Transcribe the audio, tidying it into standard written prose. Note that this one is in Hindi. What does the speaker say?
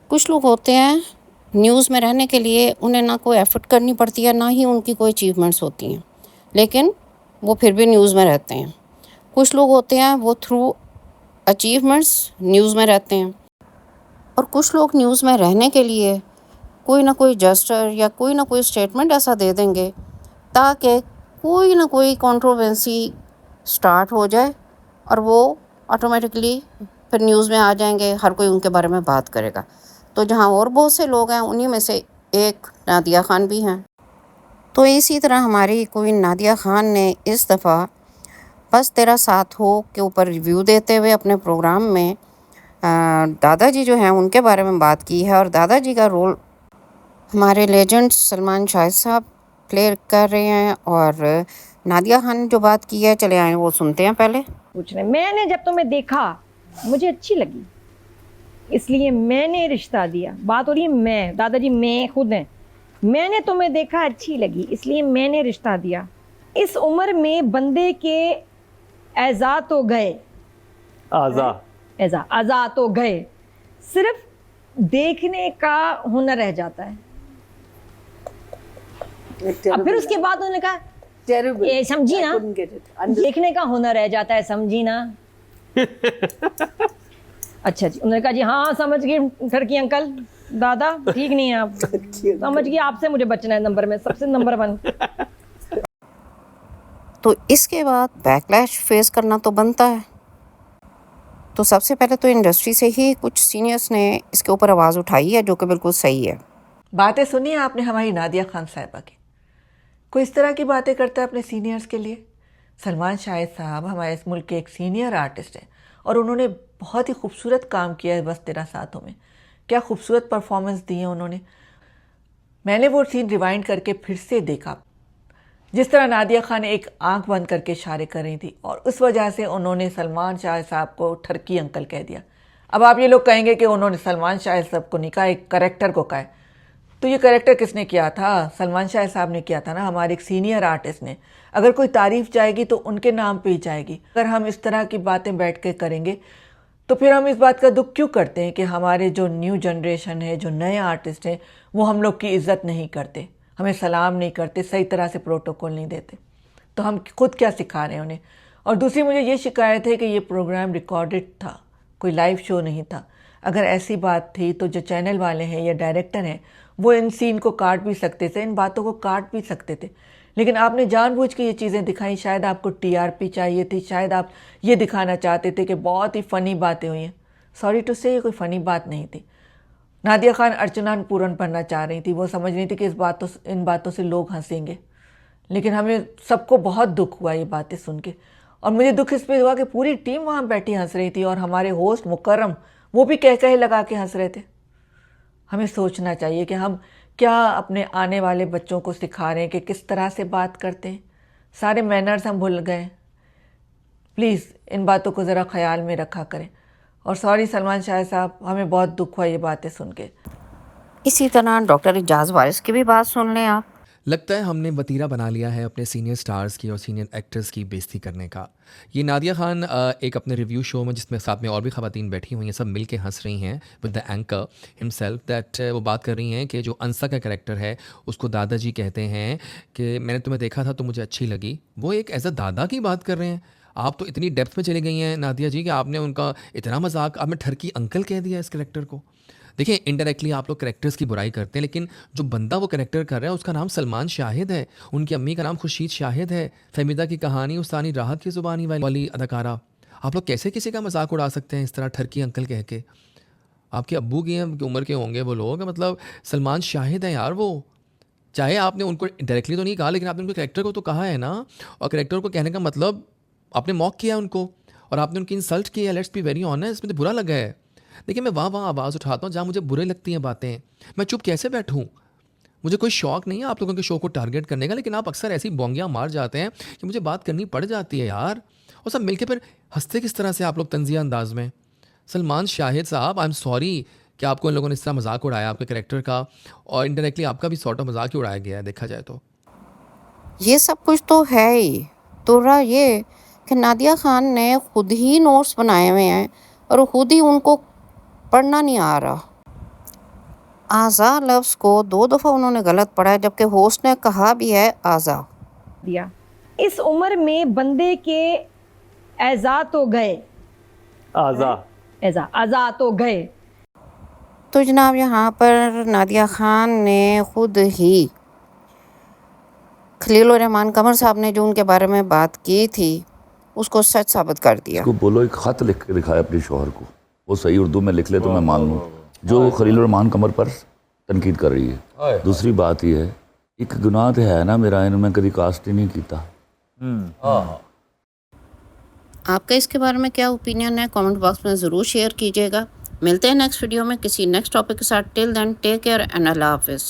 कुछ लोग होते हैं न्यूज़ में रहने के लिए उन्हें ना कोई एफ़र्ट करनी पड़ती है, ना ही उनकी कोई अचीवमेंट्स होती हैं, लेकिन वो फिर भी न्यूज़ में रहते हैं। कुछ लोग होते हैं वो थ्रू अचीवमेंट्स न्यूज़ में रहते हैं, और कुछ लोग न्यूज़ में रहने के लिए कोई ना कोई जेस्चर या कोई ना कोई स्टेटमेंट ऐसा दे देंगे ताकि कोई ना कोई कंट्रोवर्सी स्टार्ट हो जाए और वो ऑटोमेटिकली फिर न्यूज़ में आ जाएंगे, हर कोई उनके बारे में बात करेगा। तो जहाँ और बहुत से लोग हैं उन्हीं में से एक नादिया ख़ान भी हैं। तो इसी तरह हमारी क्वीन नादिया ख़ान ने इस दफ़ा बस तेरा साथ हो के ऊपर रिव्यू देते हुए अपने प्रोग्राम में दादाजी जो हैं उनके बारे में बात की है, और दादाजी का रोल हमारे लेजेंड सलमान शाहिद साहब प्ले कर रहे हैं। और नादिया ख़ान ने जो बात की है, चले आए वो सुनते हैं। पहले पूछ रहे, मैंने जब तुम्हें देखा मुझे अच्छी लगी, इसलिए मैंने रिश्ता दिया। बात हो रही है मैं, दादाजी मैं खुद हैं। मैंने तुम्हें देखा अच्छी लगी, इसलिए मैंने रिश्ता दिया। इस उम्र में बंदे के एज़ा तो गए, आज़ा तो गए, सिर्फ देखने का हुनर रह जाता है। अब फिर उसके बाद उन्होंने कहा ये समझी ना, देखने का हुनर रह जाता है, समझी ना। अच्छा जी, उन्होंने कहा जी हाँ समझ गई ठरकी अंकल, दादा ठीक नहीं है आप, समझ गई, आपसे मुझे बचना है नंबर में, सबसे नंबर 1। तो इसके बाद बैकलैश फेस करना तो बनता है। तो सबसे पहले तो इंडस्ट्री से ही कुछ सीनियर्स ने इसके ऊपर आवाज़ उठाई है, जो कि बिल्कुल सही है। बातें सुनी है आपने हमारी नादिया खान साहिबा की। कोई इस तरह की बातें करता है अपने सीनियर्स के लिए। सलमान शाहिद साहब हमारे इस मुल्क के एक सीनियर आर्टिस्ट हैं और उन्होंने बहुत ही खूबसूरत काम किया है बस तेरा साथों में। क्या खूबसूरत परफॉर्मेंस दी है उन्होंने। मैंने वो सीन रिवाइंड करके फिर से देखा, जिस तरह नादिया खान एक आंख बंद करके इशारे कर रही थी, और उस वजह से उन्होंने सलमान शाहिद साहब को ठरकी अंकल कह दिया। अब आप ये लोग कहेंगे कि उन्होंने सलमान शाहिद साहब को नहीं कहा, एक करेक्टर को कहा। तो ये करेक्टर किसने किया था? सलमान शाहिद साहब ने किया था ना, हमारे एक सीनियर आर्टिस्ट ने। अगर कोई तारीफ जाएगी तो उनके नाम पे ही जाएगी। अगर हम इस तरह की बातें बैठ के करेंगे तो फिर हम इस बात का दुख क्यों करते हैं कि हमारे जो न्यू जनरेशन है, जो नए आर्टिस्ट हैं, वो हम लोग की इज्जत नहीं करते, हमें सलाम नहीं करते, सही तरह से प्रोटोकॉल नहीं देते। तो हम खुद क्या सिखा रहे हैं उन्हें। और दूसरी मुझे ये शिकायत है कि ये प्रोग्राम रिकॉर्डेड था, कोई लाइव शो नहीं था। अगर ऐसी बात थी तो जो चैनल वाले हैं या डायरेक्टर हैं वो इन सीन को काट भी सकते थे, इन बातों को काट भी सकते थे, लेकिन आपने जानबूझ के ये चीज़ें दिखाई। शायद आपको टीआरपी चाहिए थी, शायद आप ये दिखाना चाहते थे कि बहुत ही फ़नी बातें हुई हैं। सॉरी टू से, ये कोई फ़नी बात नहीं थी। नादिया खान अर्चना पूरन बनना चाह रही थी, वो समझ रही थी कि इन बातों से लोग हंसेंगे, लेकिन हमें सबको बहुत दुख हुआ ये बातें सुन के। और मुझे दुख इस पर हुआ कि पूरी टीम वहाँ बैठी हंस रही थी और हमारे होस्ट मुकर्रम वो भी कह कहे लगा के हंस रहे थे। हमें सोचना चाहिए कि हम क्या अपने आने वाले बच्चों को सिखा रहे हैं कि किस तरह से बात करते हैं। सारे मैनर्स हम भूल गए। प्लीज़ इन बातों को ज़रा ख्याल में रखा करें। और सॉरी सलमान शाहिद साहब, हमें बहुत दुख हुआ ये बातें सुन के। इसी तरह डॉक्टर इजाज़ वारिस की भी बात सुन लें आप। लगता है हमने वतीरा बना लिया है अपने सीनियर स्टार्स की और सीनियर एक्टर्स की बेइज्जती करने का। ये नादिया खान एक अपने रिव्यू शो में, जिसमें साथ में और भी ख़वातीन बैठी हुई हैं, सब मिल के हंस रही हैं with the anchor himself, that वो बात कर रही हैं कि जो अंसा का कैरेक्टर है उसको दादाजी कहते हैं कि मैंने तुम्हें देखा था तो मुझे अच्छी लगी। वो एक एज अ दादा की बात कर रहे हैं। आप तो इतनी डेप्थ में चली गई हैं नादिया जी कि आपने उनका इतना मजाक, आपने ठरकी अंकल कह दिया इस कैरेक्टर को। देखिए, इनडायरेक्टली आप लोग कैरेक्टर्स की बुराई करते हैं, लेकिन जो बंदा वो कैरेक्टर कर रहा है उसका नाम सलमान शाहिद है, उनकी अम्मी का नाम खुर्शीद शाहिद है, फहमीदा की कहानी उस्तानी राहत की ज़ुबानी वाली अदाकारा। आप लोग कैसे किसी का मजाक उड़ा सकते हैं इस तरह ठरकी अंकल कह के? आपके अब्बू की उम्र के होंगे वो लोग, मतलब सलमान शाहिद हैं यार वो। चाहे आपने उनको डायरेक्टली तो नहीं कहा, लेकिन आपने उनके कैरेक्टर को तो कहा है ना। और कैरेक्टर को कहने का मतलब आपने मॉक किया उनको और आपने उनकी इंसल्ट की है। लेट्स बी वेरी ऑनेस्ट, मुझे बुरा लगा है। देखिए, मैं वहाँ आवाज़ उठाता हूँ जहाँ मुझे बुरे लगती हैं बातें। मैं चुप कैसे बैठूँ? मुझे कोई शौक नहीं है आप लोगों के शो को टारगेट करने का, लेकिन आप अक्सर ऐसी बोंगियाँ मार जाते हैं कि मुझे बात करनी पड़ जाती है यार। और सब मिलके फिर हंसते किस तरह से आप लोग तंजिया अंदाज में। सलमान शाहिद साहब, आई एम सॉरी कि आपको इन लोगों ने इस तरह मजाक उड़ाया आपके कैरेक्टर का, और इंडायरेक्टली आपका भी सॉर्ट ऑफ मजाक ही उड़ाया गया है देखा जाए तो। ये सब कुछ तो है ही। तो रहा ये कि नादिया खान ने खुद ही नोट्स बनाए हुए हैं और खुद ही उनको पढ़ना नहीं आ रहा। आज़ा लफ्ज़ को 2 दफ़ा उन्होंने गलत पढ़ा है, जबकि होस्ट ने कहा भी है आज़ा। दिया। इस उम्र में बंदे के एज़ा तो गए, आज़ा आज़ा तो गए। तो जनाब यहाँ पर नादिया ख़ान ने ख़ुद ही खलीलुर रहमान कमर साहब ने जो उनके बारे में बात की थी उसको सच साबित कर दिया। उसको बोलो एक ख़त लिख के दिखाए अपने शोहर को, वो सही उर्दू में लिख ले तो मैं मान लूँ, जो खलीलुर रहमान कमर पर तनकीद कर रही है। दूसरी बात यह है, एक गुनाह तो है ना मेरा, इन्हें मैं कभी कास्ट ही नहीं किया। आपका इसके बारे में क्या ओपिनियन है, कमेंट बॉक्स में ज़रूर शेयर कीजिएगा। मिलते हैं नेक्स्ट वीडियो में किसी नेक्स्ट टॉपिक के साथ। Till then take care and अल्लाह हाफिज़।